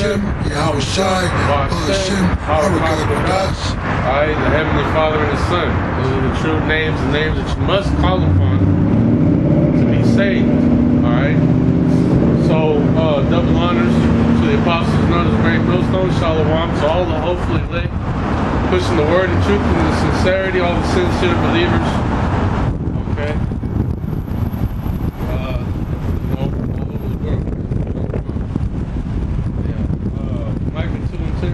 Hashem, Yahushai, Hashem, Harakadash. Alright, the Heavenly Father and His Son. Those are the true names, the names that you must call upon to be saved. Alright? So, double honors to the apostles known as Great Millstone, Shalom, to all the hopefully lit, pushing the word and truth and the sincerity, all the sincere believers. Okay? All over the world. Yeah. Micah 2 and 10.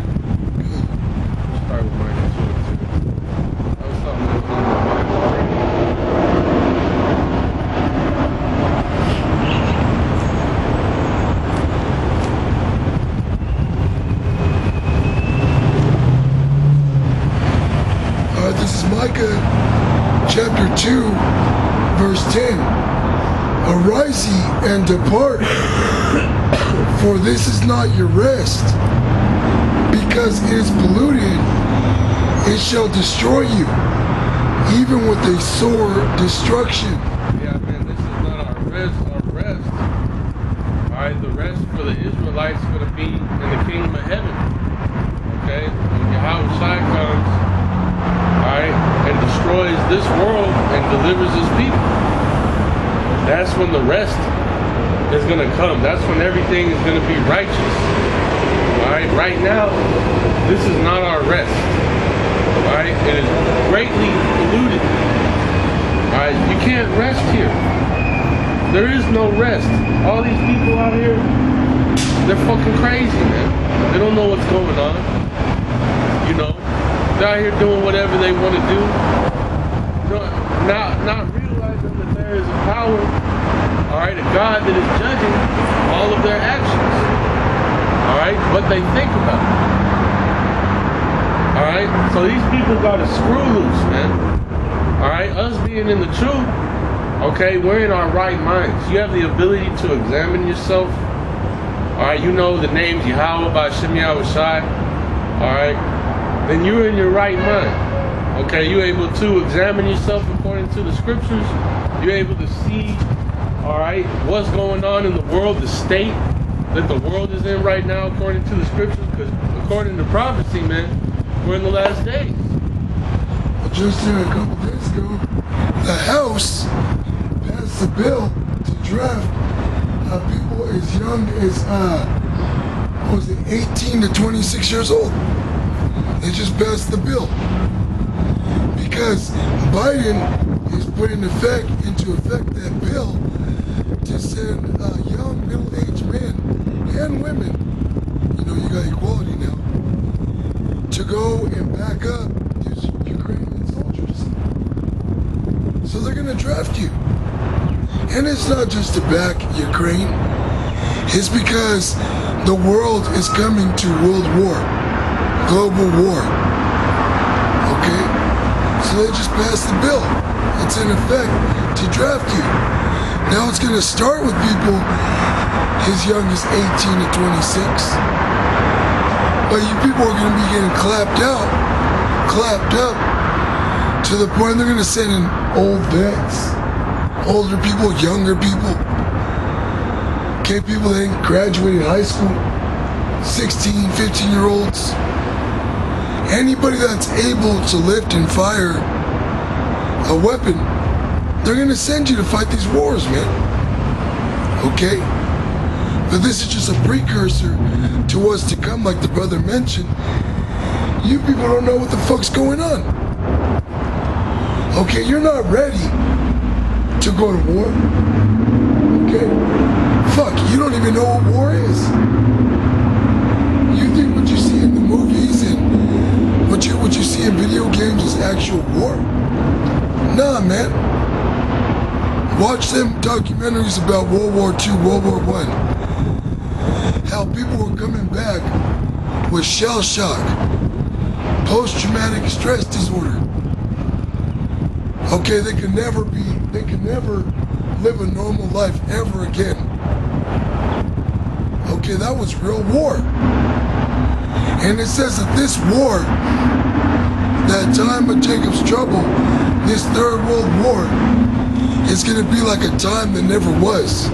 Let's start with Micah 2 and 10. That was something that was on my mind. This is Micah chapter 2, verse 10. Arise ye and depart, for this is not your rest. Because it is polluted, it shall destroy you, even with a sore destruction. Yeah, man, this is not our rest. Our rest, alright, the rest for the Israelites is going to be in the kingdom of heaven. Okay? When Yahushua comes, alright, and destroys this world and delivers his people. That's when the rest is going to come. That's when everything is going to be righteous. Alright, right now, this is not our rest. Alright, it is greatly polluted. Alright, you can't rest here. There is no rest. All these people out here, they're fucking crazy, man. They don't know what's going on. You know? They're out here doing whatever they want to do, not realizing that there is a power, alright, a God that is judging all of their actions, alright, what they think about, alright, so these people got to screw loose, man, alright, us being in the truth, okay, we're in our right minds. You have the ability to examine yourself, alright, you know the names Yahweh by Shem Yahushai, alright, then you're in your right mind. Okay, you're able to examine yourself according to the scriptures. You're able to see, alright, what's going on in the world, the state that the world is in right now according to the scriptures, because according to prophecy, man, we're in the last days. Just a couple days ago, the House passed a bill to draft people as young as, 18 to 26 years old. They just passed the bill because Biden is putting into effect that bill to send young middle-aged men and women, you know, you got equality now, to go and back up these Ukrainian soldiers. So they're going to draft you. And it's not just to back Ukraine. It's because the world is coming to world war. Global war. Okay? So they just passed the bill. It's in effect to draft you. Now it's going to start with people as young as 18 to 26. But you people are going to be getting clapped up, to the point they're going to send in old vets, older people, younger people. Okay, people that ain't graduated high school, 16, 15-year-olds. Anybody that's able to lift and fire a weapon, they're going to send you to fight these wars, man. Okay? But this is just a precursor to what's to come, like the brother mentioned. You people don't know what the fuck's going on. Okay, you're not ready to go to war. Okay? Fuck, you don't even know what war is. You think what you see in the movies and what you see in video games is actual war? Nah, man. Watch them documentaries about World War II, World War I. How people were coming back with shell shock, post-traumatic stress disorder. Okay, they can never live a normal life ever again. Okay, that was real war. And it says that this war, that time of Jacob's trouble, this Third World War, is going to be like a time that never was.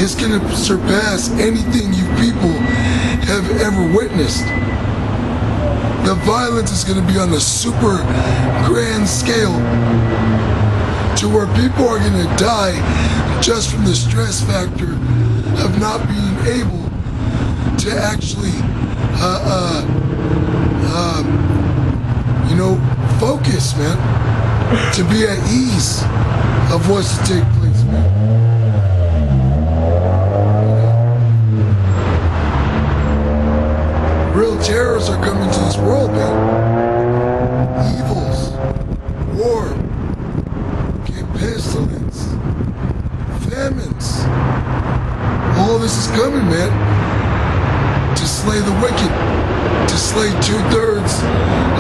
is going to surpass anything you people have ever witnessed. The violence is going to be on a super grand scale to where people are going to die just from the stress factor of not being able to actually, focus, man, to be at ease of what's to take place, man. Real terrors are coming to this world, man. Evils, war, pestilence, famines. All this is coming, man, to slay the wicked, to slay 2/3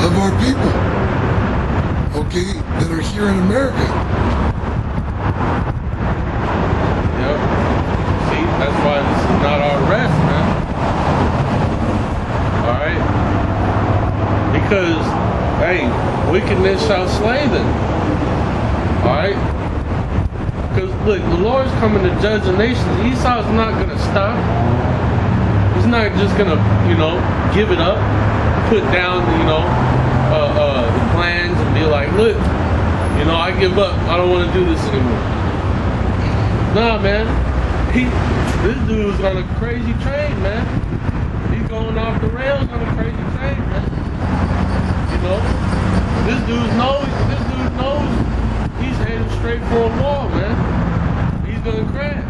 of our people, okay, that are here in America. Yep. See, that's why this is not our rest, man. Alright? Because, hey, wickedness shall slay them. Alright? Because, look, the Lord's coming to judge the nations. Esau's not going to stop. He's not just going to, give it up, put down, the plans and be like, look, I give up. I don't want to do this anymore. Nah, man. This dude's on a crazy train, man. He's going off the rails on a crazy train, man. This dude knows he's heading straight for a wall, man. He's gonna crash.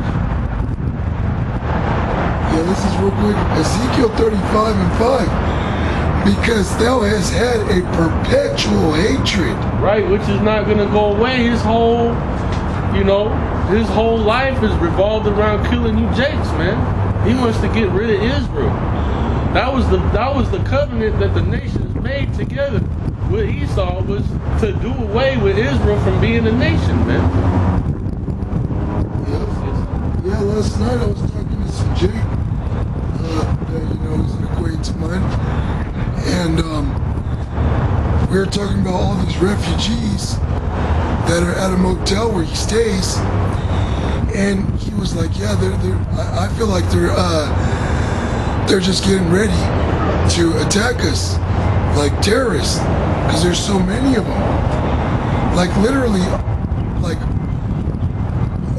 Yeah, this is real quick. Ezekiel 35:5. Because thou hast had a perpetual hatred. Right, which is not gonna go away. His whole life is revolved around killing you jakes, man. He wants to get rid of Israel. That was the covenant that the nations made together with Esau, was to do away with Israel from being a nation, man. Yeah, last night I was talking to some Jake that is an acquaintance of mine, and we were talking about all these refugees that are at a motel where he stays, and he was like, yeah, I feel like they're just getting ready to attack us like terrorists, because there's so many of them. Like literally, like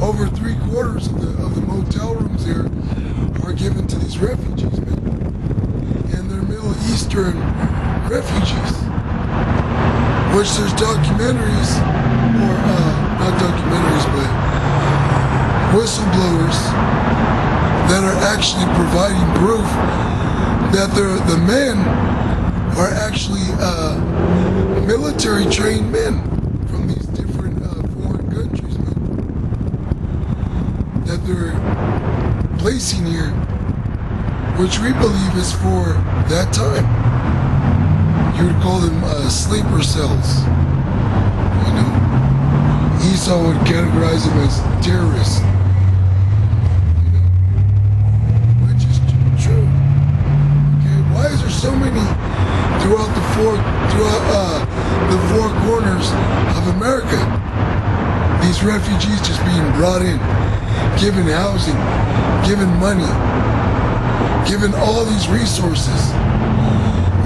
over 3/4 of the motel rooms here are given to these refugees, man. And they're Middle Eastern refugees. Which there's documentaries, or not documentaries, but whistleblowers that are actually providing proof that the men are actually military trained men from these different foreign countries, man, that they're placing here, which we believe is for that time. You would call them sleeper cells. Esau would categorize them as terrorists. Which is true. Okay, why is there so many throughout the four corners of America? These refugees just being brought in, given housing, given money, given all these resources.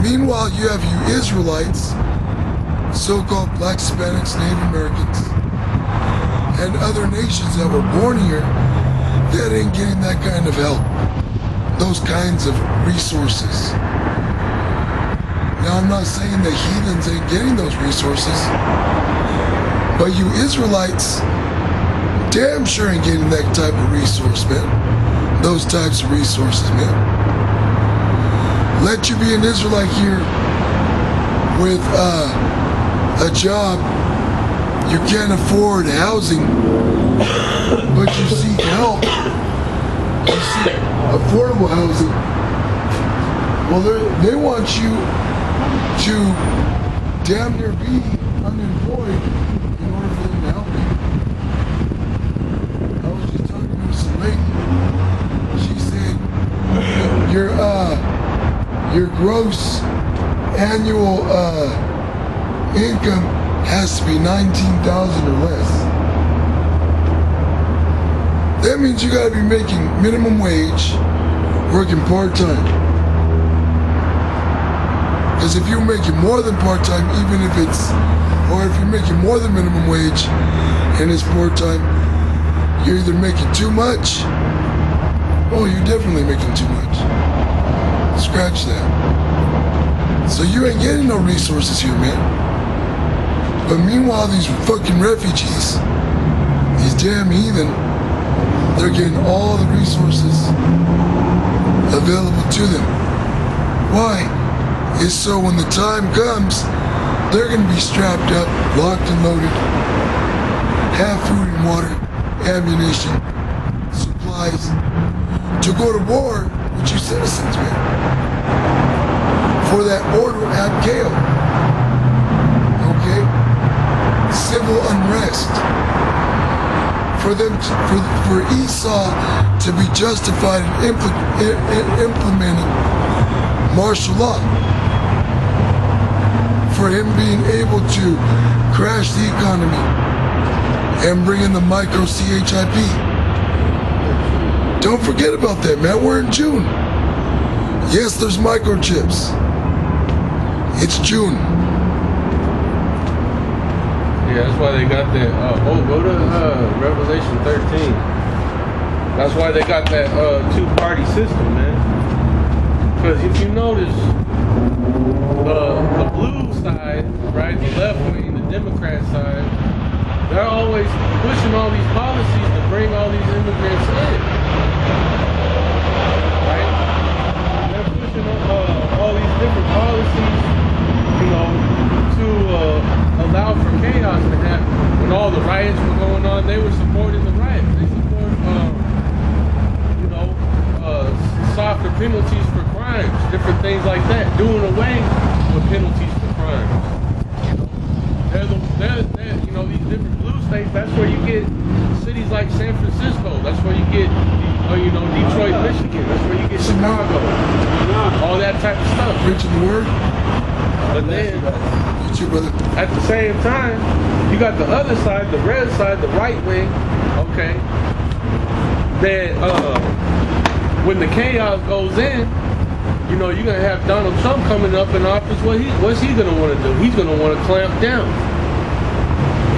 Meanwhile, you have you Israelites, so-called Black, Hispanics, Native Americans, and other nations that were born here that ain't getting that kind of help, those kinds of resources. Now, I'm not saying that heathens ain't getting those resources, but you Israelites damn sure ain't getting that type of resource, man. Those types of resources, man. Let you be an Israelite here with a job, you can't afford housing, but you seek help, you seek affordable housing. Well, they want you to damn near be unemployed in order for them to help you. I was just talking to some lady. She said, your gross annual income has to be $19,000 or less. That means you gotta be making minimum wage, working part-time. Because if you're making more than part-time, even if it's, or if you're making more than minimum wage and it's part-time, you're either making too much, or you're definitely making too much. Scratch that. So you ain't getting no resources here, man. But meanwhile, these fucking refugees, these damn heathen, they're getting all the resources available to them. Why? It's so when the time comes, they're going to be strapped up, locked and loaded, have food and water, ammunition, supplies, to go to war with you citizens, man. For that order at Gale. Okay? Civil unrest. For them, for Esau to be justified in implementing martial law. For him being able to crash the economy and bring in the micro CHIP. Don't forget about that, man. We're in June. Yes, there's microchips. It's June. Yeah, that's why they got that. Go to Revelation 13. That's why they got that two-party system, man. Because if you notice, the blue side, right, the left wing, the Democrat side, they're always pushing all these policies to bring all these immigrants in. Right? They're pushing all these different policies, you know, to allow for chaos to happen. When all the riots were going on, they were supporting the riots. They support, softer penalties for crimes, different things like that, doing away with penalties for crimes. You know, these different blue states, that's where you get cities like San Francisco, that's where you get, Detroit, Michigan, that's where you get Chicago, all that type of stuff. Preaching the word. But then, you too, brother. At the same time, you got the other side, the red side, the right wing, okay, that, when the chaos goes in, you know, you're going to have Donald Trump coming up in office. What's he going to want to do? He's going to want to clamp down.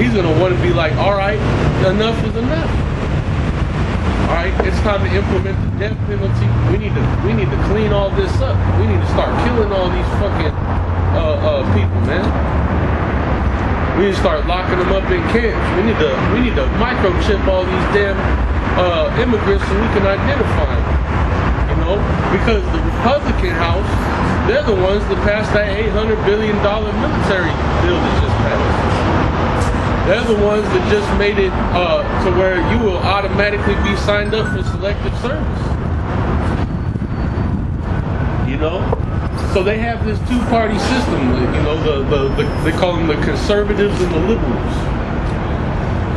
He's going to want to be like, all right, enough is enough. All right, it's time to implement the death penalty. We need to clean all this up. We need to start killing all these fucking people, man. We need to start locking them up in camps. We need to microchip all these damn immigrants so we can identify them. Because the Republican House, they're the ones that passed that $800 billion military bill that just passed. They're the ones that just made it to where you will automatically be signed up for selective service. You know? So they have this two-party system, you know, they call them the conservatives and the liberals.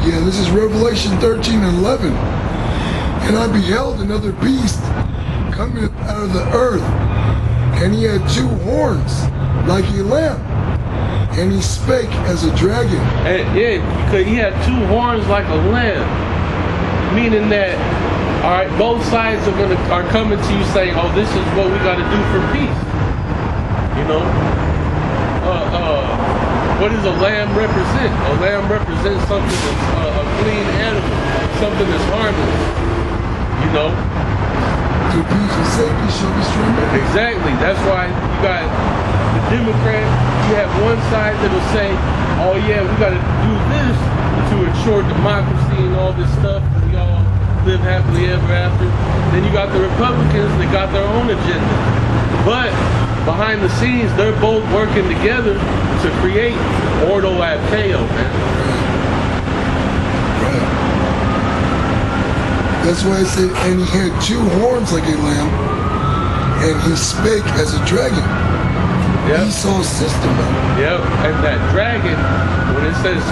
Yeah, this is Revelation 13 and 11. And I beheld another beast coming out of the earth, and he had two horns like a lamb, and he spake as a dragon. And yeah, because he had two horns like a lamb, meaning that, all right, both sides are coming to you saying, oh, this is what we got to do for peace. You know, what does a lamb represent? A lamb represents something that's a clean animal, something that's harmless. You know. To peace and safety shall be surrendered. Exactly. That's why you got the Democrats. You have one side that'll say, "Oh yeah, we got to do this to ensure democracy and all this stuff. We all live happily ever after." Then you got the Republicans that got their own agenda. But behind the scenes, they're both working together to create ordo ad chaos, man. That's why I said, and he had two horns like a lamb, and he spake as a dragon. Yep. Esau's system. Yep, and that dragon, when it says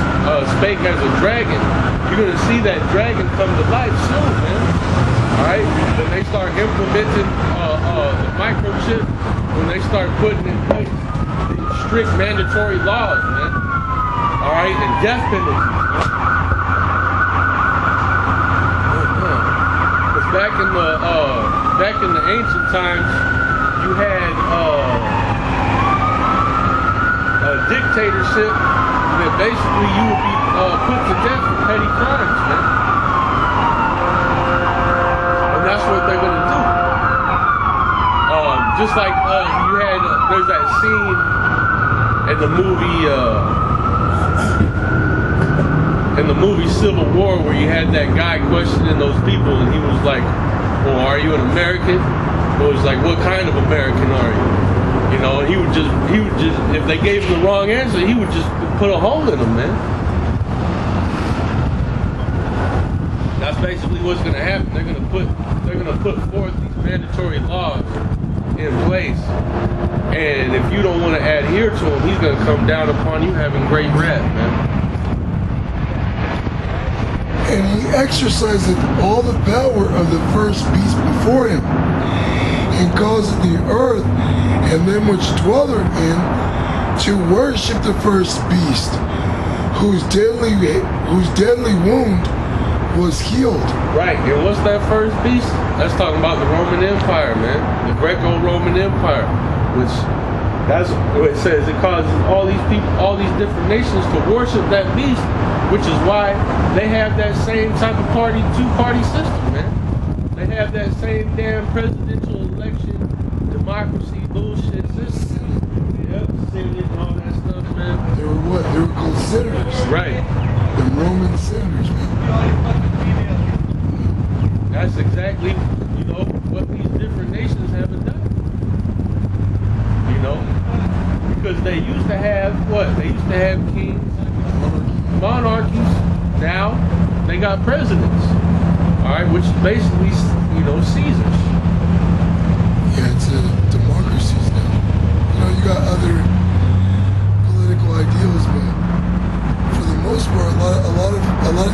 spake as a dragon, you're going to see that dragon come to life soon, man. Alright? When they start implementing the microchip, when they start putting in place the strict mandatory laws, man. Alright? And death penalties. back in the ancient times, you had a dictatorship that basically you would be put to death for petty crimes, man. And that's what they're gonna do. Just like you had, there's that scene in the movie Civil War where you had that guy questioning those people, and he was like, "Well, are you an American?" Well, it was like, "What kind of American are you?" You know, and he would just, if they gave him the wrong answer, he would just put a hole in them, man. That's basically what's going to happen. They're going to put forth these mandatory laws in place, and if you don't want to adhere to him, he's going to come down upon you having great wrath, man. And he exerciseth all the power of the first beast before him, and causeth the earth and them which dwell therein to worship the first beast, whose deadly wound was healed. Right, and what's that first beast? That's talking about the Roman Empire, man. The Greco-Roman Empire, which that's what it says. It causes all these people, all these different nations to worship that beast, which is why they have that same type of two-party system, man. They have that same damn presidential election, democracy, bullshit system. Yep, Senate and all that stuff, man. They were what? They were called senators. Right. The Roman senators, man. That's exactly, you know, what these different nations haven't done. You know? Because they used to have what? They used to have kings, monarchies. Now they got presidents. Alright, which is basically, you know, Caesars. Yeah, it's a democracies now. You know, you got other political ideals, but for the most part, a lot of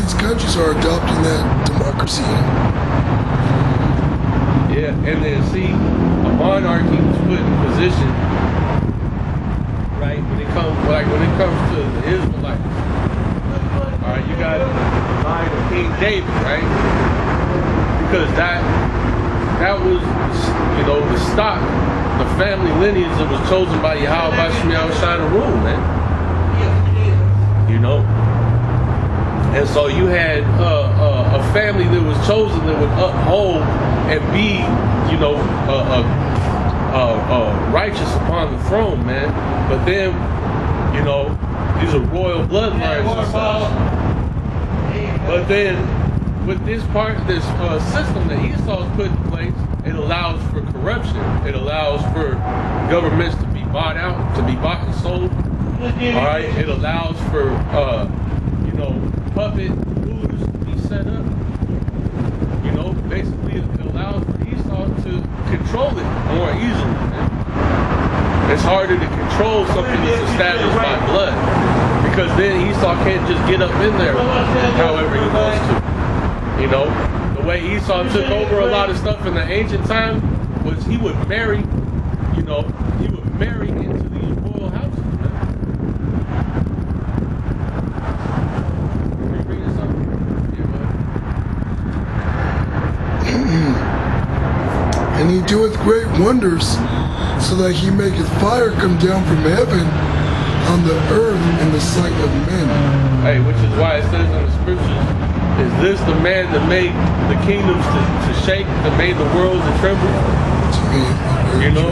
these countries are adopting that democracy. Yeah, and then see, a monarchy was put in position, right? When it comes to the Israelites, all right, you got the line of King David, right? Because that was, you know, the stock, the family lineage that was chosen by Yahweh by Shemiah Shai to rule, man. You know. And so you had a family that was chosen that would uphold and be, you know, righteous upon the throne, man. But then, you know, these are royal bloodlines and such. But then, with this system that Esau's put in place, it allows for corruption. It allows for governments to be bought out, to be bought and sold. All right, it allows for you know, puppet rulers to be set up. You know, basically it allows for Esau to control it more easily, man. It's harder to control something that's established by blood, because then Esau can't just get up in there however he wants to. You know, the way Esau took over a lot of stuff in the ancient time was he would marry, you know, he would marry into these royal houses, man. Are you reading something? Yeah, And he doeth great wonders, so that he maketh fire come down from heaven on the earth in the sight of men. hey, which is why it says in the scriptures, is this the man that made the kingdoms to shake, that made the world to tremble? You know?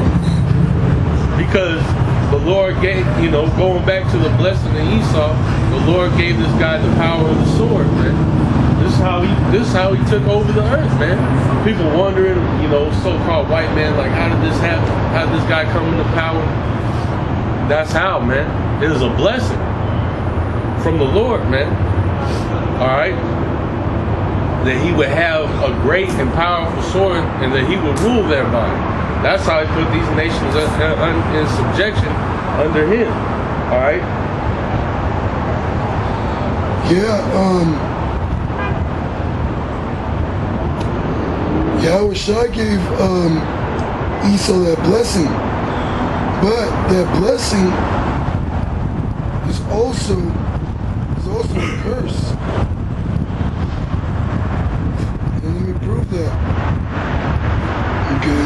Because the Lord gave, you know, going back to the blessing of Esau, the Lord gave this guy the power of the sword, man. This is how he took over the earth, man. People wondering, you know, so-called white man, like, how did this happen? How did this guy come into power? That's how, man. It is a blessing from the Lord, man. All right? That he would have a great and powerful sword, and that he would rule thereby. That's how he put these nations in subjection under him. All right? Yeah, Yahweh Shai gave Esau that blessing, but that blessing is also a curse. And let me prove that. Okay.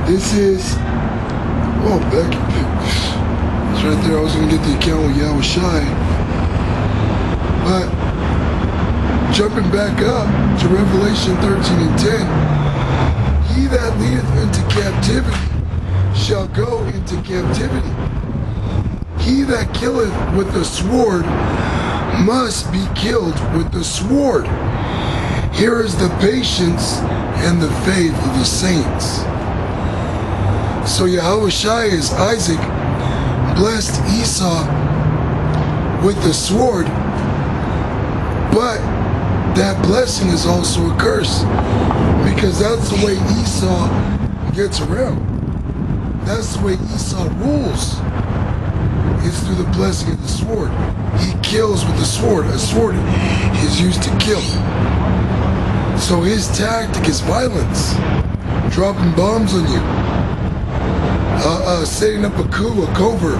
This is, oh, back, it's right there. I was going to get the account with Yahushai. But jumping back up to Revelation 13 and 10, he that leadeth into captivity shall go into captivity. He that killeth with the sword must be killed with the sword. Here is the patience and the faith of the saints. So Yahushai is Isaac blessed Esau with the sword, but that blessing is also a curse, because that's the way Esau gets around. That's the way Esau rules. It's through the blessing of the sword. He kills with the sword. A sword is used to kill. So his tactic is violence, dropping bombs on you, setting up a coup, a covert,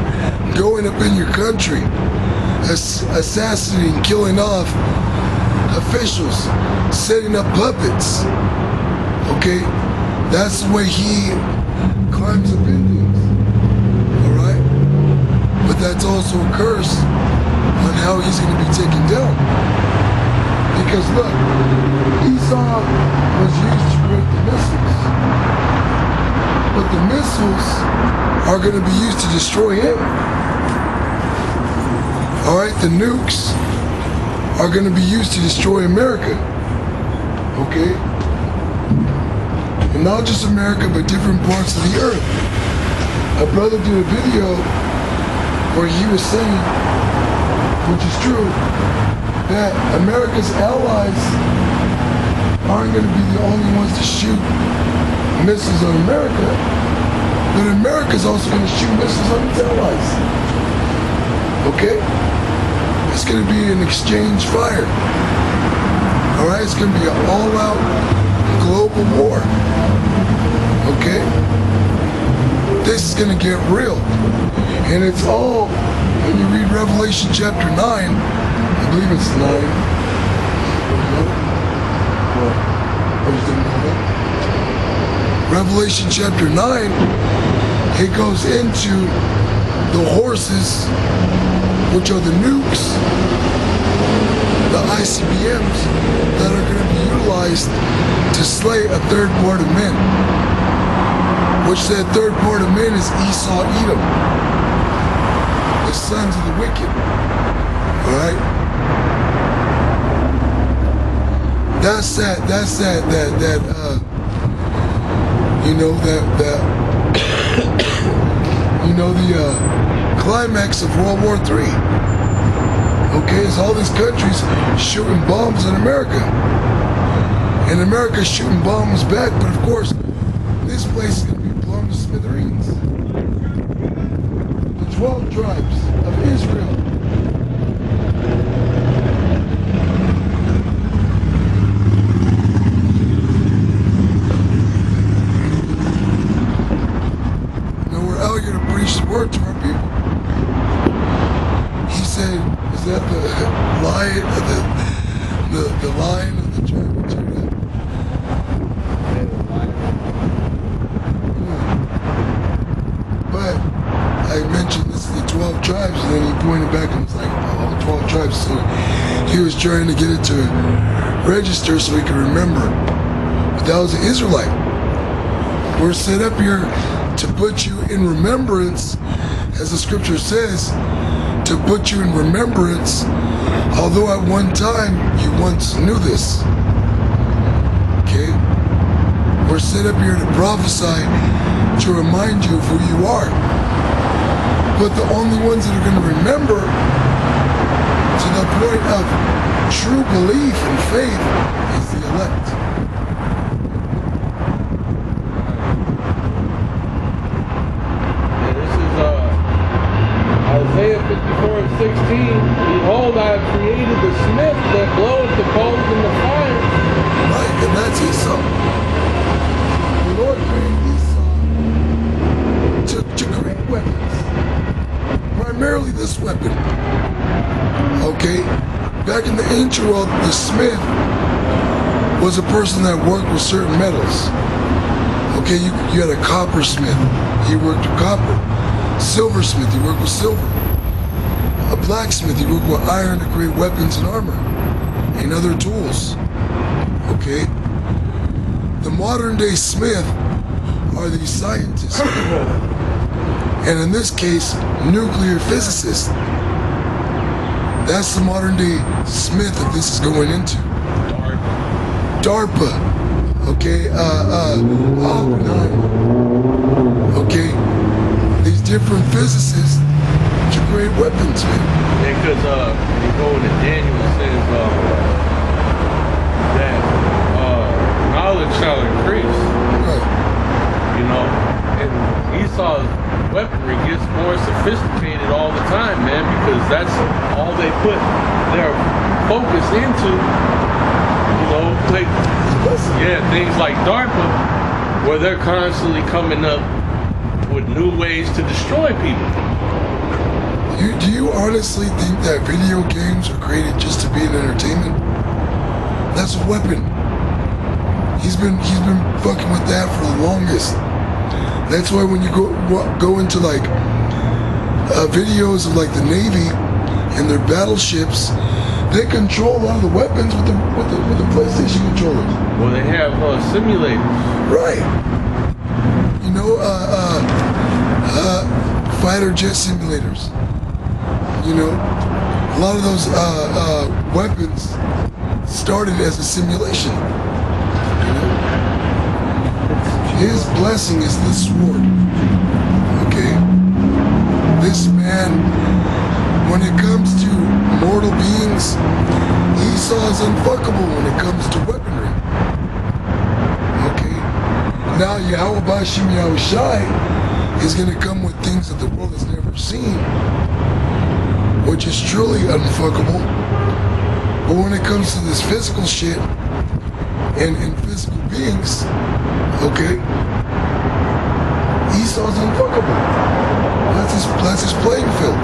going up in your country, assassinating, killing off officials, setting up puppets. Okay? That's the way he climbs up Indians. Alright? But that's also a curse on how he's going to be taken down. Because look, Esau was used to create the missiles. But the missiles are going to be used to destroy him. Alright, the nukes are going to be used to destroy America. Okay? And not just America, but different parts of the earth. A brother did a video where he was saying, which is true, that America's allies aren't going to be the only ones to shoot missiles on America, but America's also going to shoot missiles on its allies. Okay? It's going to be an exchange fire. Alright? It's going to be an all-out global war. Okay? This is going to get real. And it's all, when you read Revelation chapter 9, I believe it's 9. Revelation chapter 9, it goes into the horses, which are the nukes, the ICBMs, that are going to be utilized to slay a third part of men. Which that third part of men is Esau, Edom, the sons of the wicked. Alright? That's that the climax of World War III. Okay, it's all these countries shooting bombs in America. And America's shooting bombs back, but of course, this place is going to be blown to smithereens. The 12 tribes of Israel. Word to our people. He said, is that the lion the lion of the tribe of Judah? But I mentioned this is the 12 tribes, and then he pointed back and was like, oh, 12 tribes. So he was trying to get it to register so he could remember. But that was an Israelite. We're set up here to put you in remembrance, as the scripture says, to put you in remembrance, although at one time you once knew this. Okay? We're set up here to prophesy, to remind you of who you are. But the only ones that are going to remember to the point of true belief and faith is the elect. Isaiah 54:16, behold, I have created the smith that bloweth the coals in the fire. Right, and that's Esau. The Lord created Esau to create weapons. Primarily this weapon. Okay? back in the ancient world, the smith was a person that worked with certain metals. Okay, you had a coppersmith. He worked with copper. Silversmith, he worked with silver. A blacksmith, he worked with iron to create weapons and armor and other tools. Okay? The modern day smith are these scientists. And in this case, nuclear physicists. That's the modern day smith that this is going into. DARPA. Okay? Oppenheimer. Okay? These different physicists to create weapons, man. Yeah, because when you go into Daniel, it says that knowledge shall increase. Right. You know, and Esau's weaponry gets more sophisticated all the time, man, because that's all they put their focus into. You know, like, yeah, things like DARPA, where they're constantly coming up with new ways to destroy people. Do you honestly think that video games are created just to be an entertainment? That's a weapon. He's been fucking with that for the longest. That's why when you go into like videos of like the Navy and their battleships, they control a lot of the weapons with the PlayStation controllers. Well, they have simulators. Right. You know, fighter jet simulators. You know, a lot of those weapons started as a simulation. You know? His blessing is the sword. Okay? This man, when it comes to mortal beings, Esau is unfuckable when it comes to weaponry. Okay? Now Yahweh Bashim Yahushai is going to come with things that the world has never seen, which is truly unfuckable. But when it comes to this physical shit and physical beings, okay, Esau's unfuckable. That's his playing field.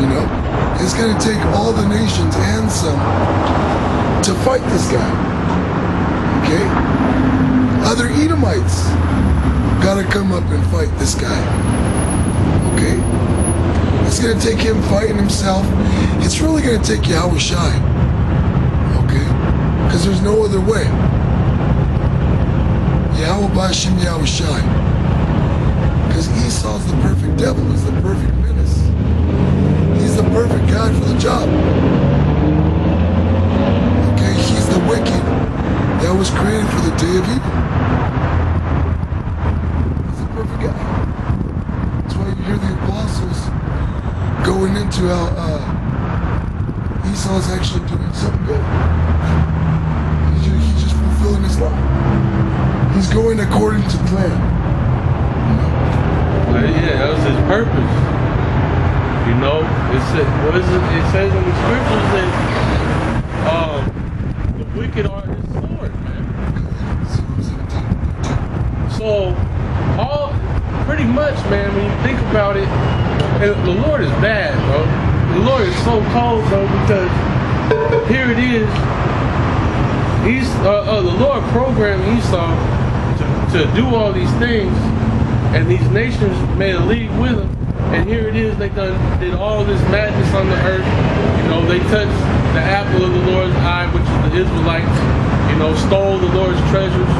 You know, it's gonna take all the nations and some to fight this guy. Okay, other Edomites gotta come up and fight this guy. Okay. It's going to take him fighting himself. It's really going to take Yahweh Shai. Okay? Because there's no other way. Yahweh Bashim Yahweh Shai. Because Esau's the perfect devil. He's the perfect menace. He's the perfect guy for the job. Okay? He's the wicked that was created for the day of evil. He's the perfect guy. That's why you hear the apostles going into how Esau's actually doing something good. He's just fulfilling his law. He's going according to plan. Yeah, that was his purpose. You know, it says in the scriptures that the wicked are his sword, man. So, pretty much, man, when you think about it, and the Lord is bad, bro. The Lord is so cold, bro, because here it is. The Lord programmed Esau to do all these things, and these nations made a league with him. And here it is, they did all this madness on the earth. You know, they touched the apple of the Lord's eye, which is the Israelites. You know, stole the Lord's treasures.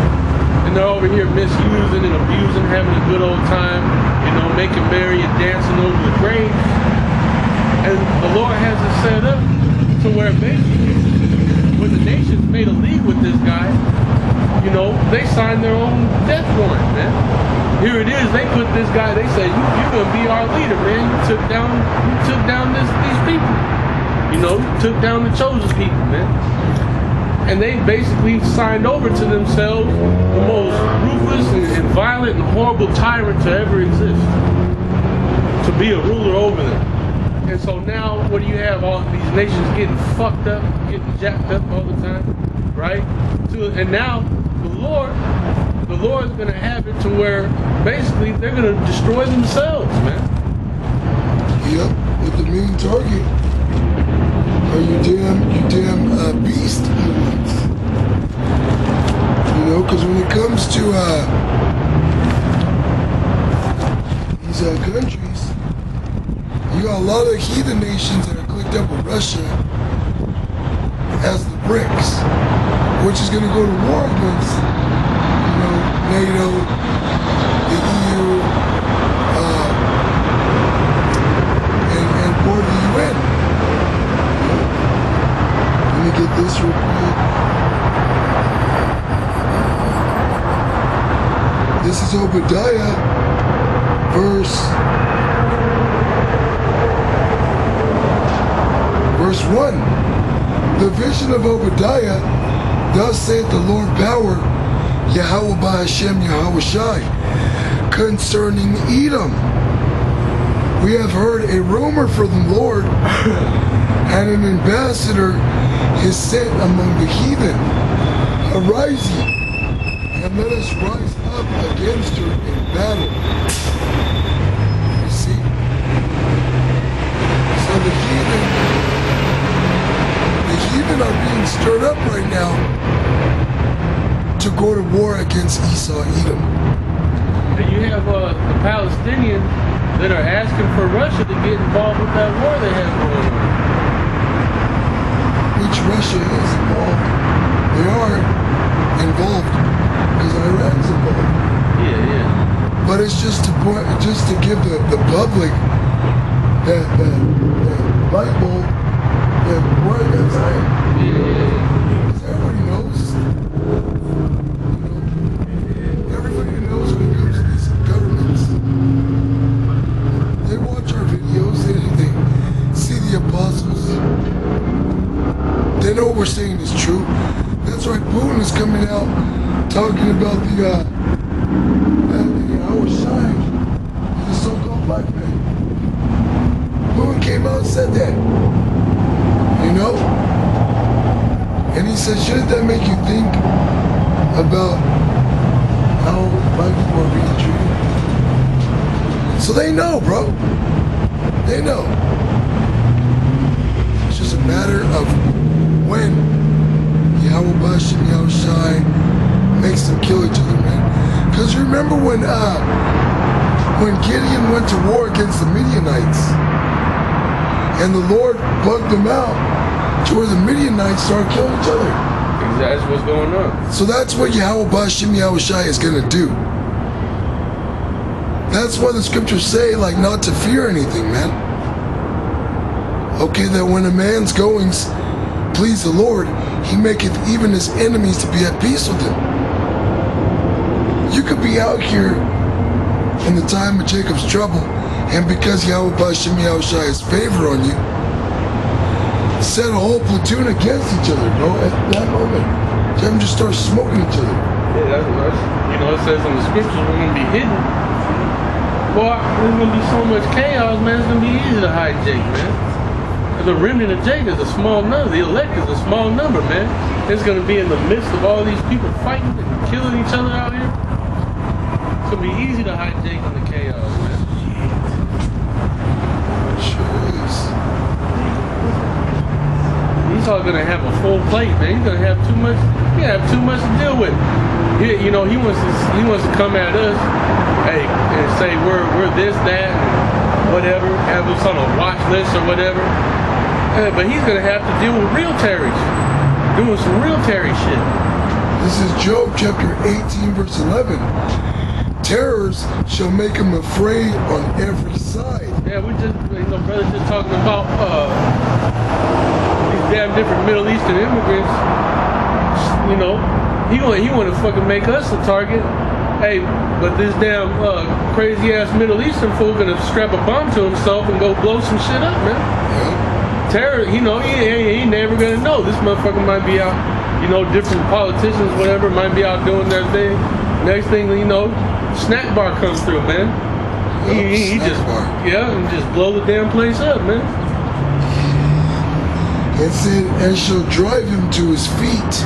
And they're over here misusing and abusing, having a good old time, you know, making merry and dancing over the grave. And the Lord has it set up to where basically, when the nations made a league with this guy, you know, they signed their own death warrant, man. Here it is, they put this guy, they said, you're going to be our leader, man. You took down these people. You know, you took down the chosen people, man. And they basically signed over to themselves the most ruthless and violent and horrible tyrant to ever exist, to be a ruler over them. And so now, what do you have? All these nations getting fucked up, getting jacked up all the time, right? And now, the Lord's going to have it to where basically they're going to destroy themselves, man. Yep, with the main target Or you damn beast humans. You know, because when it comes to these countries, you got a lot of heathen nations that are clicked up with Russia as the BRICS, which is going to go to war against, you know, NATO, the EU, and for the UN. Let me get this real quick. This is Obadiah, verse 1. The vision of Obadiah, thus saith the Lord power, Yahweh by Hashem Yahweh Shai, concerning Edom. We have heard a rumor from the Lord, and an ambassador is sent among the heathen. Arise ye, and let us rise up against her in battle. You see? So the heathen are being stirred up right now to go to war against Esau, Edom. And you have the Palestinians that are asking for Russia to get involved with that war they have going on. Which Russia is involved. They are involved because Iran's involved. Yeah. But it's just to give the public that light bulb that war against Iran. Yeah. Because everybody knows. Everybody knows when it comes to these governments. They watch our videos, they see the apostles. They know what we're saying is true. That's why Putin is coming out talking about the our side, the so-called black man. Putin came out and said that. You know? And he said, shouldn't that make you think about how black people are being treated? So they know, bro. They know. It's just a matter of when Yahweh Bashem Yahweh Shai makes them kill each other, man. Because remember when Gideon went to war against the Midianites, and the Lord bugged them out to where the Midianites started killing each other. That's what's going on. So that's what Yahweh Bashem Yahweh Shai is going to do. That's why the scriptures say, like, not to fear anything, man. Okay, that when a man's goings please the Lord, he maketh even his enemies to be at peace with him. You could be out here in the time of Jacob's trouble, and because Yahweh Bashem Yahweh Shai has favor on you, set a whole platoon against each other, bro, at that moment. Them just start smoking each other. Yeah, that's you know, it says in the scriptures we're going to be hidden. Boy, there's going to be so much chaos, man, it's going to be easy to hide Jake, man. The remnant of Jake is a small number. The elect is a small number, man. It's going to be in the midst of all these people fighting and killing each other out here. It's going to be easy to hide Jake in the chaos, man. Sure is. Esau's going to have a full plate, man. He's going to have too much. He have too much to deal with. You know, he wants to come at us, hey, and say we're this, that, and whatever, have us on a watch list or whatever. But he's going to have to deal with real terrorists, doing some real terror shit. This is Job chapter 18, verse 11. Terrors shall make him afraid on every side. Yeah, we just, brother, just talking about these damn different Middle Eastern immigrants. You know, he want to fucking make us a target. Hey, but this damn crazy ass Middle Eastern fool gonna strap a bomb to himself and go blow some shit up, man. Yeah. Terror, you know, he ain't never gonna know. This motherfucker might be out, you know, different politicians, whatever, might be out doing their thing. Next thing you know, snack bar comes through, man. He just, and just blow the damn place up, man. It said, and shall drive him to his feet.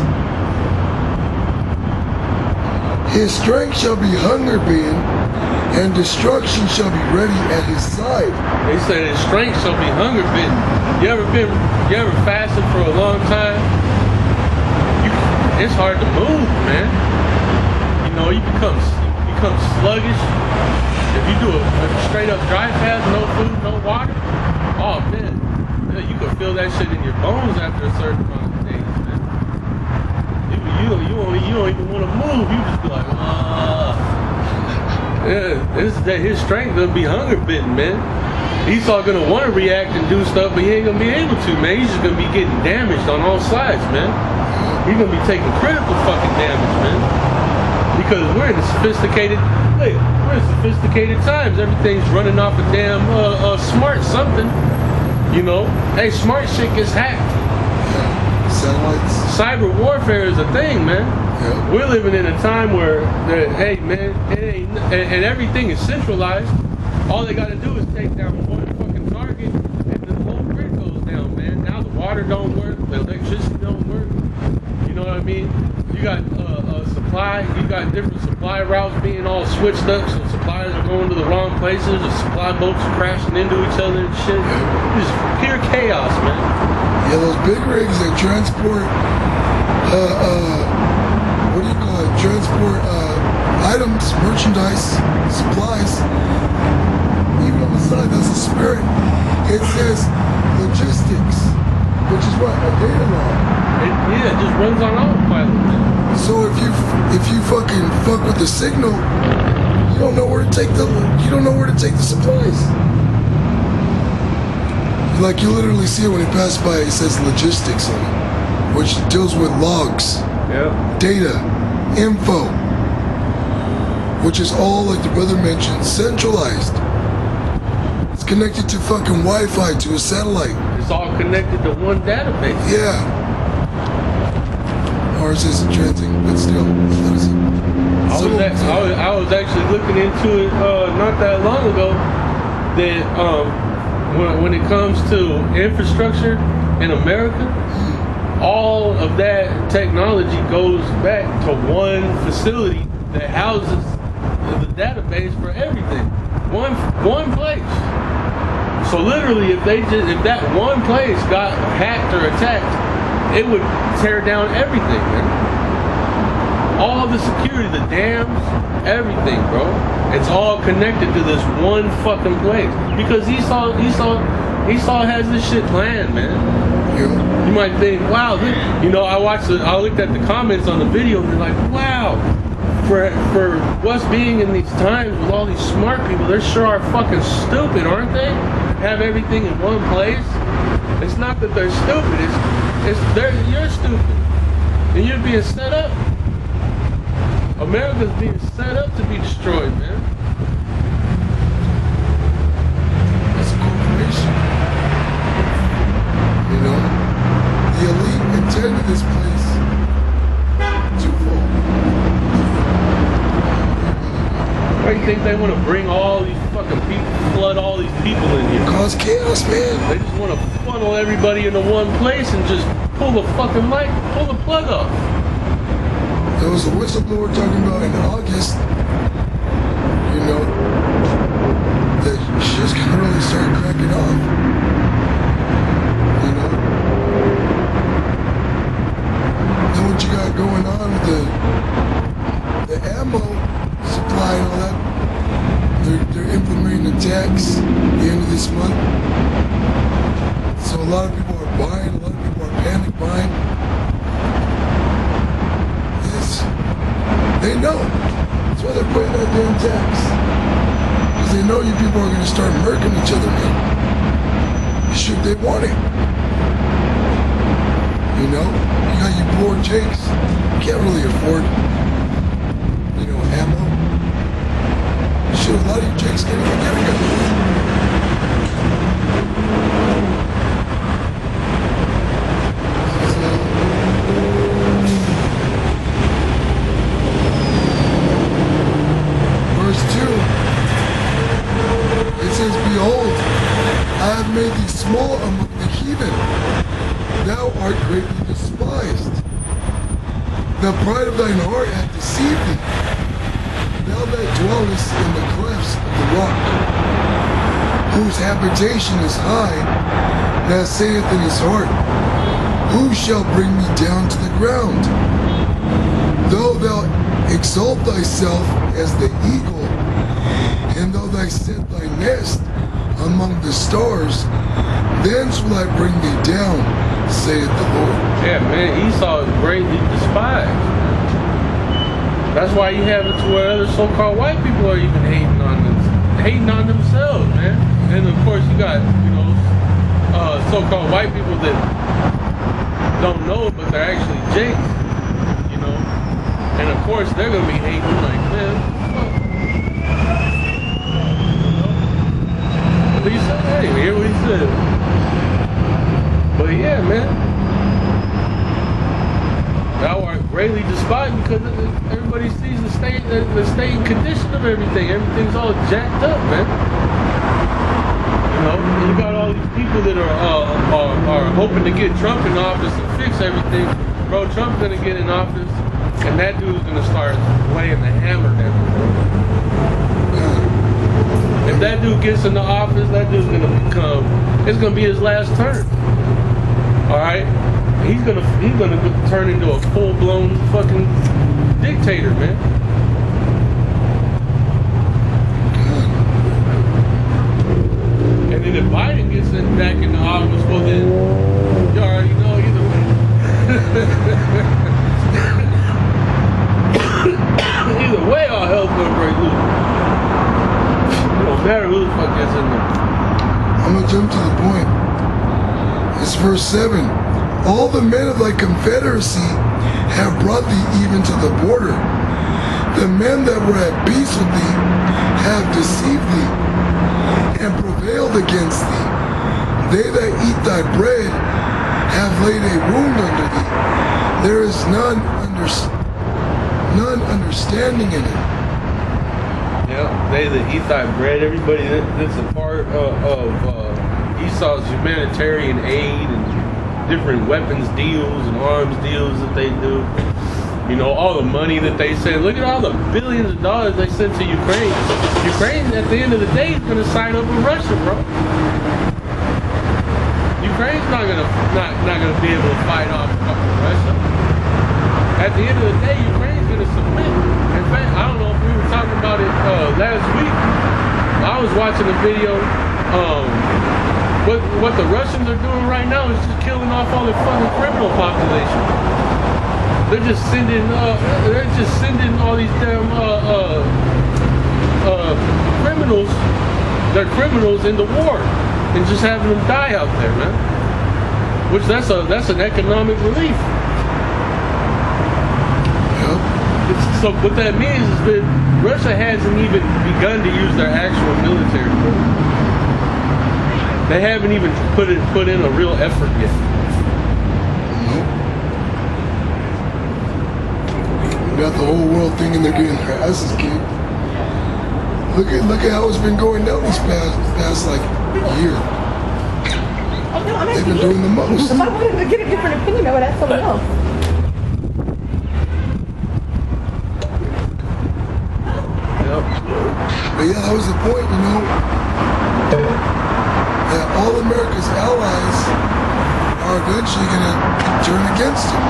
His strength shall be hunger been, and destruction shall be ready at his side. They say his strength shall be hunger bitten. You ever fasted for a long time? It's hard to move, man. You know, you become sluggish. If you do a straight up dry fast, no food, no water, oh man, you can feel that shit in your bones after a certain amount of days, man. You don't even want to move. You just be like, yeah, his strength gonna be hunger bitten, man. Esau gonna want to react and do stuff, but he ain't gonna be able to, man. He's just gonna be getting damaged on all sides, man. He's gonna be taking critical fucking damage, man. Because we're in sophisticated times. Everything's running off a damn smart something. You know, hey, smart shit gets hacked. Satellites. Cyber warfare is a thing, man. Yeah. We're living in a time where, hey, man, and everything is centralized. All they got to do is take down one fucking target, and the whole grid goes down, man. Now the water don't work, the electricity don't work. You know what I mean? You got supply. You got different supply routes being all switched up, so supplies are going to the wrong places. The supply boats are crashing into each other and shit. It's pure chaos, man. Yeah, those big rigs that transport, what do you call it? Transport items, merchandise, supplies. Even on the side, that's the spirit. It says logistics, which is what? A data log. It just runs on autopilot, man. So if you fucking fuck with the signal, you don't know where to take the supplies. Like you literally see it when it passes by. It says logistics on it, which deals with logs, data, info, which is all, like the brother mentioned, centralized. It's connected to fucking Wi-Fi to a satellite. It's all connected to one database. Yeah. Ours isn't transit, but still, what is it? I was actually looking into it not that long ago. That when it comes to infrastructure in America, all of that technology goes back to one facility that houses the database for everything. One place. So literally, if that one place got hacked or attacked, it would tear down everything, man. All the security, the dams, everything, bro. It's all connected to this one fucking place. Because Esau has this shit planned, man. Yeah. You might think, wow, I looked at the comments on the video and they're like, wow, for us being in these times with all these smart people, they sure are fucking stupid, aren't they? Have everything in one place. It's not that they're stupid, you're stupid. And you're being set up. America's being set up to be destroyed, man. It's a corporation. You know? The elite intended this place to fall. Why do you think they want to bring all these fucking people, flood all these people in here? Cause chaos, man. They just want to funnel everybody into one place and just pull the fucking light, pull the plug off. There was a whistleblower talking about in August, you know, that shit's gonna really start cracking off. You know? Then what you got going on with the ammo supply and all that, they're implementing a tax at the end of this month. So a lot of people are buying, a lot of people are panic buying. They know. That's why they're putting that damn tax. Because they know you people are going to start murking each other, man. Shoot, they want it. You know? You got your poor jakes. You can't really afford, ammo. Shoot, a lot of you jakes can't even get a gun. Behold, I have made thee small among the heathen. Thou art greatly despised. The pride of thine heart hath deceived thee. thou that dwellest in the clefts of the rock, whose habitation is high, that saith in his heart, who shall bring me down to the ground? Though thou exalt thyself as the eagle, and though thou set thy nest among the stars, thence will I bring thee down, saith the Lord. Yeah, man, Esau is greatly despised. That's why you have it to where other so-called white people are even hating on themselves, man. And of course, you got, so-called white people that don't know it, but they're actually jakes, And of course, they're gonna be hating like, man, But he said, hey, hear what he said. But yeah, man. Thou art greatly despised because everybody sees the state and condition of everything. Everything's all jacked up, man. You got all these people that are hoping to get Trump in office and fix everything. Bro, Trump's gonna get in office, and that dude's gonna start laying the hammer down. If that dude gets into office, that dude's it's gonna be his last term. All right, he's gonna turn into a full-blown fucking dictator, man. And then if Biden gets back in the office, well then, you already know either way. Either way, all hell's gonna break loose. It don't matter who the fuck gets in there. I'm gonna jump to the point. It's verse 7. All the men of thy confederacy have brought thee even to the border. The men that were at peace with thee have deceived thee and prevailed against thee. They that eat thy bread have laid a wound under thee. There is none understanding in it. Yeah, they that eat thy bread, everybody that's a part of Esau's humanitarian aid and different weapons deals and arms deals that they do. All the money that they send. Look at all the billions of dollars they send to Ukraine. Ukraine, at the end of the day, is going to side up with Russia, bro. Ukraine's not gonna be able to fight off fucking Russia. At the end of the day, Ukraine's going to submit. In fact, I don't know if we were talking about it last week. I was watching a video. What the Russians are doing right now is just killing off all the fucking criminal population. They're just sending all these damn criminals. They're criminals into war and just having them die out there, man. Which that's an economic relief. Yep. So what that means is that Russia hasn't even begun to use their actual military force. They haven't even put in a real effort yet. We got the whole world thinking they're getting their asses kicked. Look at how it's been going down these past like year. They've been doing the most. If I wanted to get a different opinion, I would ask someone else. Yep. But yeah, that was the point, that all America's allies are eventually going to turn against him.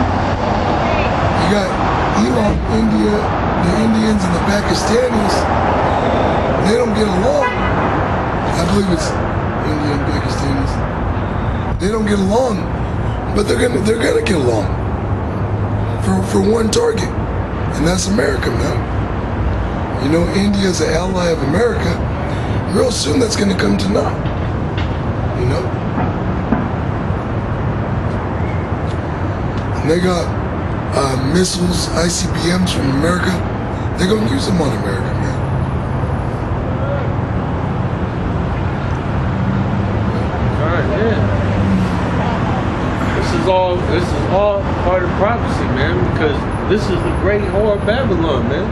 You got India, the Indians and the Pakistanis. They don't get along. I believe it's India and Pakistanis. They don't get along, but they're gonna get along for one target, and that's America, man. India's an ally of America. Real soon, that's gonna come to naught. And they got missiles, ICBMs from America. They're gonna use them on America, man. All right, yeah. This is all part of prophecy, man, because this is the great whore of Babylon, man.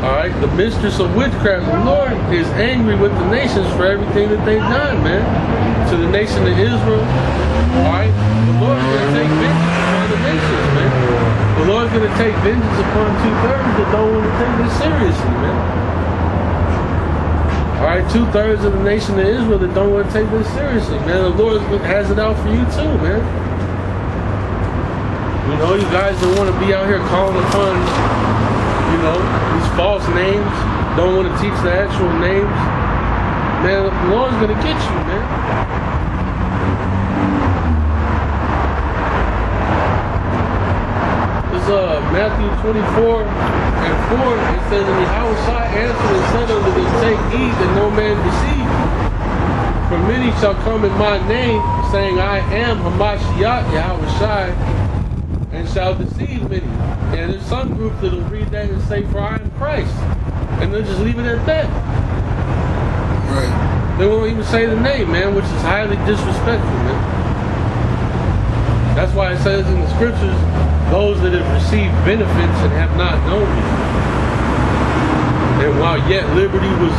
All right, the mistress of witchcraft. The Lord is angry with the nations for everything that they've done, man. To the nation of Israel, all right, the Lord is going to take vengeance on the nations, man. The Lord's going to take vengeance upon 2/3 that don't want to take this seriously, man. Alright, 2/3 of the nation of Israel that don't want to take this seriously, man. The Lord has it out for you too, man. You know, you guys that want to be out here calling upon, you know, these false names, don't want to teach the actual names, man, the Lord's going to get you, man. Matthew 24 and 4, it says, and Yahushua answered and said unto them, take heed that no man deceive you. For many shall come in my name, saying, I am Hamashiach Yahushua, and shall deceive many. And there's some group that will read that and say, for I am Christ. And they'll just leave it at that. Right. They won't even say the name, man, which is highly disrespectful, man. That's why it says in the scriptures, those that have received benefits and have not known me. And while yet liberty was,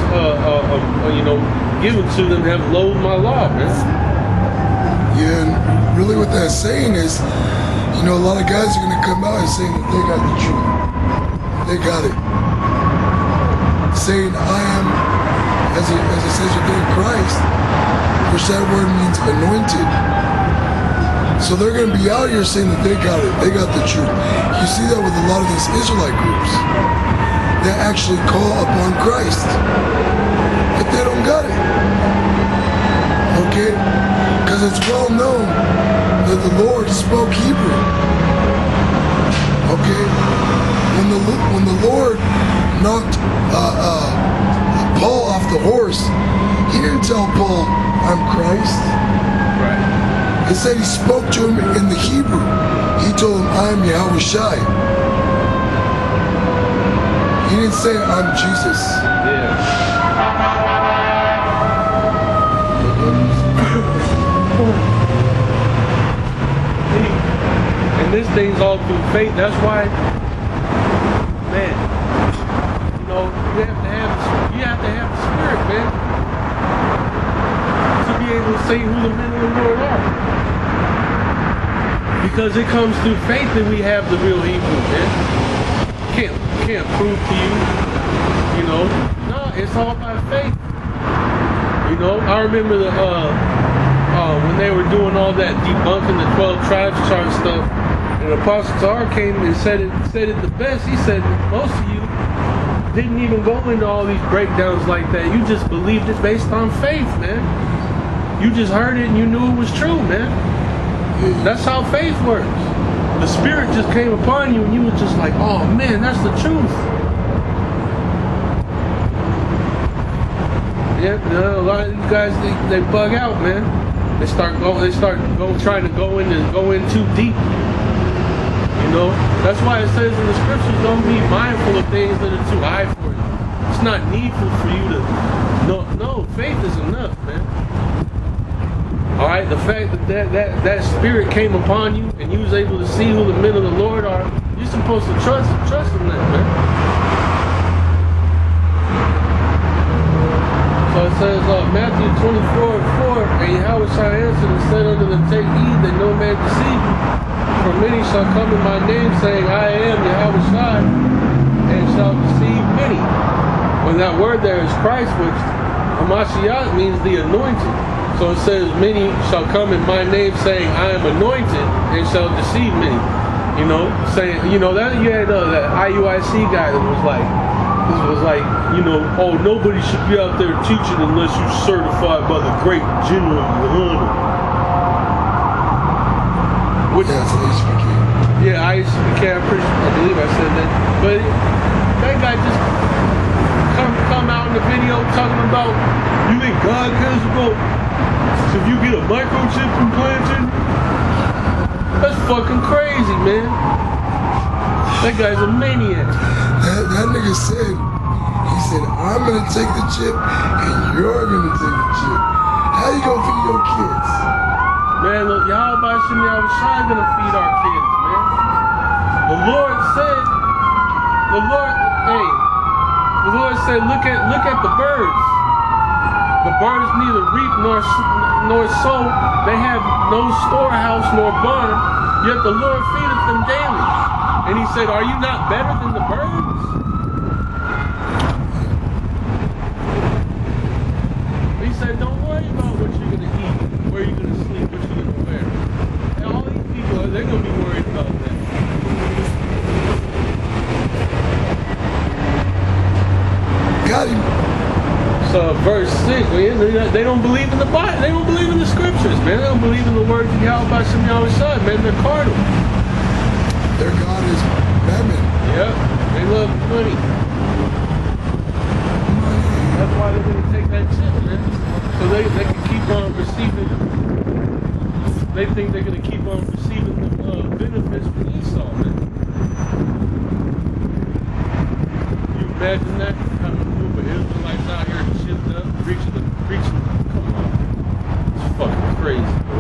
you know, given to them, have loathed my law, man. Yeah, and really what that's saying is, you know, a lot of guys are going to come out and saying that they got the truth. They got it. Saying, I am, as it says within Christ, which that word means anointed. So they're going to be out here saying that they got it. They got the truth. You see that with a lot of these Israelite groups that actually call upon Christ. But they don't got it. Okay? Because it's well known that the Lord spoke Hebrew. Okay? When the Lord knocked Paul off the horse, he didn't tell Paul, I'm Christ. Right. It said he spoke to him in the Hebrew. He told him, I am Yahushua. He didn't say, I'm Jesus. Yeah. And this thing's all through faith. That's why, man, you know, you have to have the spirit, man, to be able to say who the men of the Lord are. Because it comes through faith that we have the real Hebrew, man. Can't prove to you, you know. No, it's all by faith. You know, I remember the when they were doing all that debunking the 12 tribes chart stuff, and Apostle Tar came and said it the best. He said most of you didn't even go into all these breakdowns like that. You just believed it based on faith, man. You just heard it and you knew it was true, man. That's how faith works. The Spirit just came upon you and you were just like, oh man, that's the truth. Yeah, a lot of these guys, they bug out, man. They start trying to go in too deep. You know, that's why it says in the scriptures, don't be mindful of things that are too high for you. It's not needful for you to, no, faith is enough, man. All right, the fact that spirit came upon you and you was able to see who the men of the Lord are, you're supposed to trust in that, man. So it says, Matthew 24:4, and Yahushua answered and said unto them, take heed that no man deceive you. For many shall come in my name, saying, I am Yahushua, and shall deceive many. When that word there is Christ, which Hamashiach means the anointed. So it says, many shall come in my name, saying, I am anointed, and shall deceive many. You know, saying, you know, that you had that IUIC guy that was like, you know, oh, nobody should be out there teaching unless you're certified by the great General Muhammad. Which, yeah, ISPK, I believe I said that. But that guy just come out in the video talking about, you think God cares about if you get a microchip implanted? That's fucking crazy, man. That guy's a maniac. That nigga said, he said, I'm gonna take the chip and you're gonna take the chip. How you gonna feed your kids? Man, look, Yahweh Shem Yahushua gonna feed our kids, man. The Lord said, look at the birds. The birds neither reap nor sow. They have no storehouse nor barn, yet the Lord feedeth them daily. And And he said, are you not better than the birds? He said, don't worry about what you're going to eat, where you're going to sleep, what you're going to wear. And all these people, they're going to be worried about that. Got him. So verse 6, they don't believe in the Bible. They don't believe in the scriptures, man. They don't believe in the words of Yahweh by some Yahweh Son, man. They're carnal. Their God is mammon. Yep. They love money. That's why they're going to take that chip, man. So they can keep on receiving. They think they're going to keep on receiving the benefits from Esau, man. You imagine that? Having a group of Israelites out here shipped up, preaching. Come on. It's fucking crazy, bro.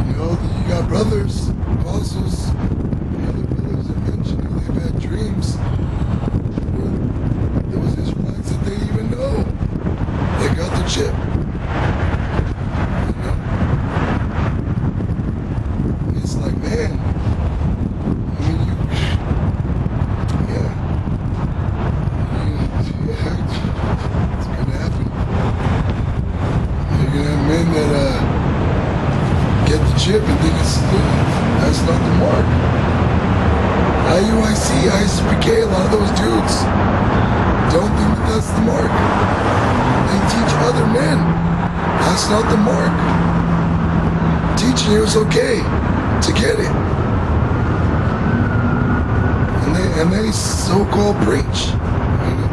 You know, you got brothers, apostles, the other brothers that mentioned how they've had dreams. There was Israelites that they even know. They got the chip. You know? It's like, man. I mean, yeah. It's gonna happen. You're gonna have men that get the chip and think that's not the mark. IUIC, ISPK, a lot of those dudes don't think that that's the mark. They teach other men that's not the mark. Teaching you it's okay to get it. And they so-called preach. You know?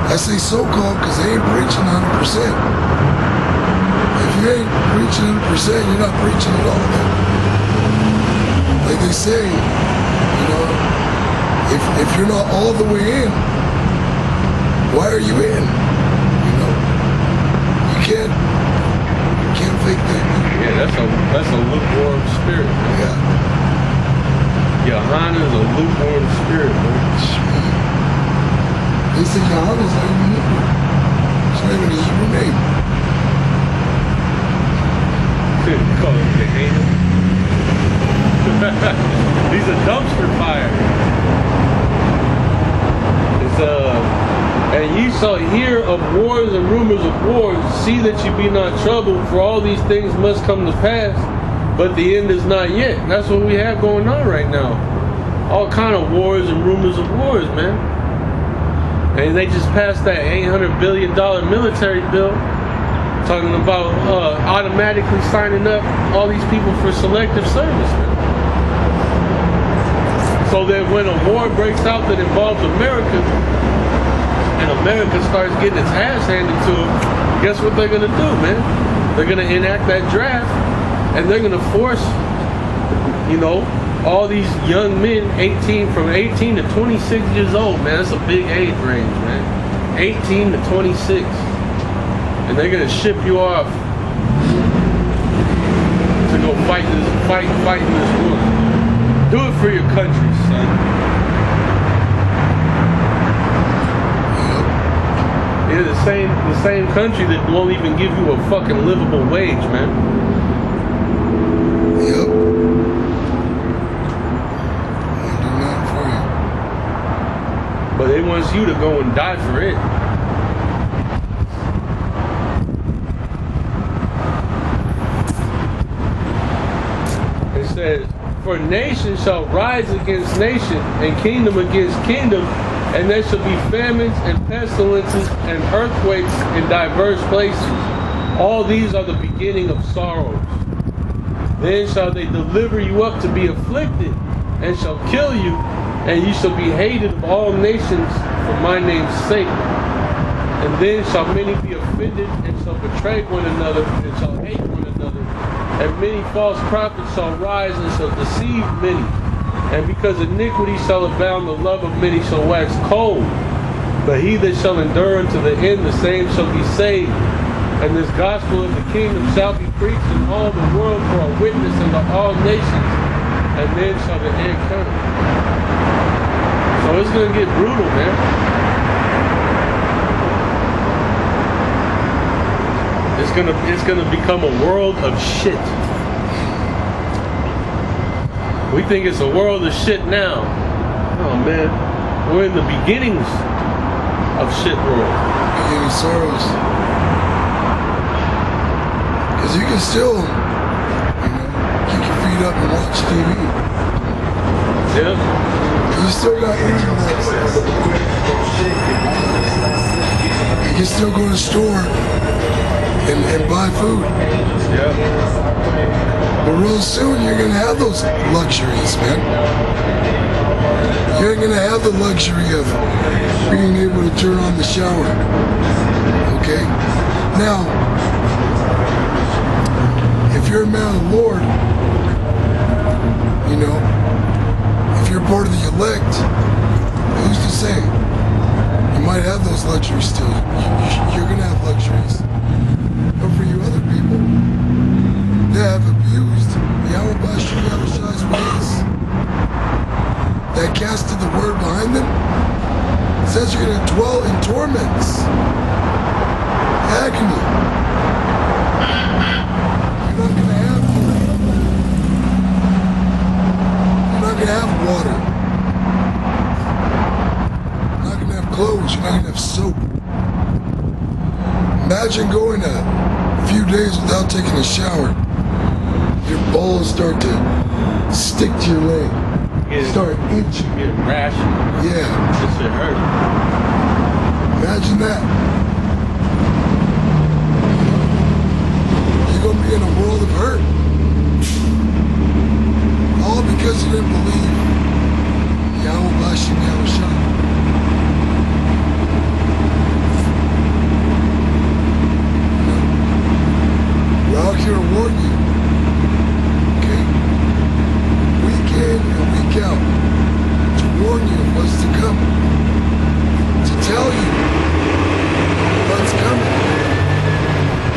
I say so-called because they ain't preaching 100%. If you ain't preaching 100%, you're not preaching at all. Man. Like they say, you know, if you're not all the way in, why are you in? You know, you can't fake that. Yeah, that's a lukewarm spirit, man. Yeah. Yohana is a lukewarm spirit, man. They say Yohana's not even Hebrew. It's not even a Hebrew name. Call him Gehenna. He's a dumpster fire. And ye shall hear of wars and rumors of wars. See that you be not troubled, for all these things must come to pass, but the end is not yet. That's what we have going on right now. All kind of wars and rumors of wars, man. And they just passed that $800 billion military bill, talking about automatically signing up all these people for selective service, man. So that when a war breaks out that involves America, and America starts getting its ass handed to them, guess what they're going to do, man? They're going to enact that draft, and they're going to force, you know, all these young men, from 18 to 26 years old, man. That's a big age range, man. 18 to 26. And they're going to ship you off to go fight in this war. Do it for your country, son. Yeah, the same country that won't even give you a fucking livable wage, man. Yep. Won't do nothing for you. But they want you to go and die for it. It says, for nation shall rise against nation, and kingdom against kingdom, and there shall be famines and pestilences and earthquakes in diverse places. All these are the beginning of sorrows. Then shall they deliver you up to be afflicted, and shall kill you, and you shall be hated of all nations for my name's sake. And then shall many be offended, and shall betray one another, and shall hate one another. And many false prophets shall rise, and shall deceive many. And because iniquity shall abound, the love of many shall wax cold. But he that shall endure unto the end, the same shall be saved. And this gospel of the kingdom shall be preached in all the world for a witness unto all nations, and then shall the end come. So it's going to get brutal, man. It's gonna become a world of shit. We think it's a world of shit now. Oh man, we're in the beginnings of shit world. Beginning sorrows. Because you can still, keep your feet up and watch TV. Yeah. You still got internet. You can still go to the store and buy food. Yeah. But real soon you're gonna have those luxuries, man. You ain't gonna have the luxury of being able to turn on the shower. Okay? Now, if you're a man of the Lord, if you're part of the elect, who's to say? You might have those luxuries still. You're gonna have luxuries. But for you other people that have abused Yahweh's ways, that casted the word behind them, says you're gonna dwell in torments, agony. You're not gonna have food. You're not gonna have water. You're not gonna have clothes. You're not gonna have soap. Imagine going a few days without taking a shower. Your balls start to stick to your leg. Start itching. Get rash. Yeah. This shit hurt.